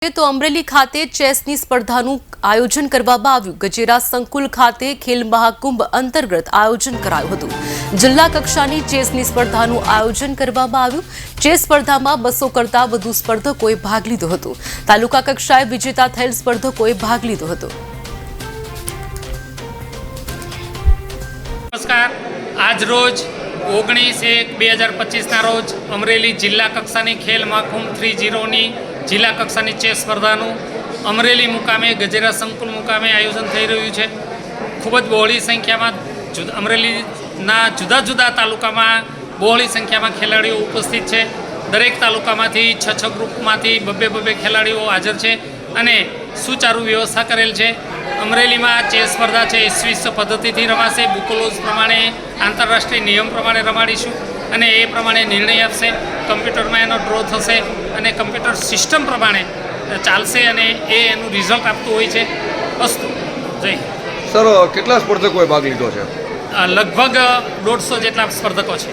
તો અમરેલી ખાતે ચેસની સ્પર્ધાનું આયોજન કરવામાં આવ્યું। ગજેરા સંકુલ ખાતે ખેલ મહાકુંભ અંતર્ગત આયોજન કરાયું હતું। જિલ્લા કક્ષાની ચેસની સ્પર્ધાનું આયોજન કરવામાં આવ્યું। ચેસ સ્પર્ધામાં 200 કરતા વધુ સ્પર્ધકોએ ભાગ લીધો હતો। તાલુકા કક્ષાએ વિજેતા થયેલ સ્પર્ધકોએ ભાગ લીધો હતો। નમસ્કાર, આજ રોજ 19/1/2025 રોજ અમરેલી જિલ્લા કક્ષાની ખેલ મહાકુંભ 30ની જિલ્લા કક્ષાની ચેસ સ્પર્ધાનું અમરેલી મુકામે ગજેરા સંકુલ મુકામે આયોજન થઈ રહ્યું છે। ખૂબ જ બહોળી સંખ્યામાં અમરેલીના જુદા જુદા તાલુકામાં બહોળી સંખ્યામાં ખેલાડીઓ ઉપસ્થિત છે। દરેક તાલુકામાંથી 6 ગ્રુપમાંથી બબ્બે ખેલાડીઓ હાજર છે અને સુચારુ વ્યવસ્થા કરેલ છે। અમરેલીમાં ચેસ સ્પર્ધા છે સ્વિસ પદ્ધતિથી રમાશે। બુકોલોઝ પ્રમાણે આંતરરાષ્ટ્રીય નિયમ પ્રમાણે રમાડીશું અને એ પ્રમાણે નિર્ણય આપશે। કમ્પ્યુટરમાં એનો ડ્રો થશે અને કમ્પ્યુટર સિસ્ટમ પ્રમાણે ચાલશે અને એ એનું રિઝલ્ટ આપતું હોય છે। અસ્તુ જય સર, કેટલા સ્પર્ધકોએ ભાગ લીધો છે? લગભગ 150 જેટલા સ્પર્ધકો છે।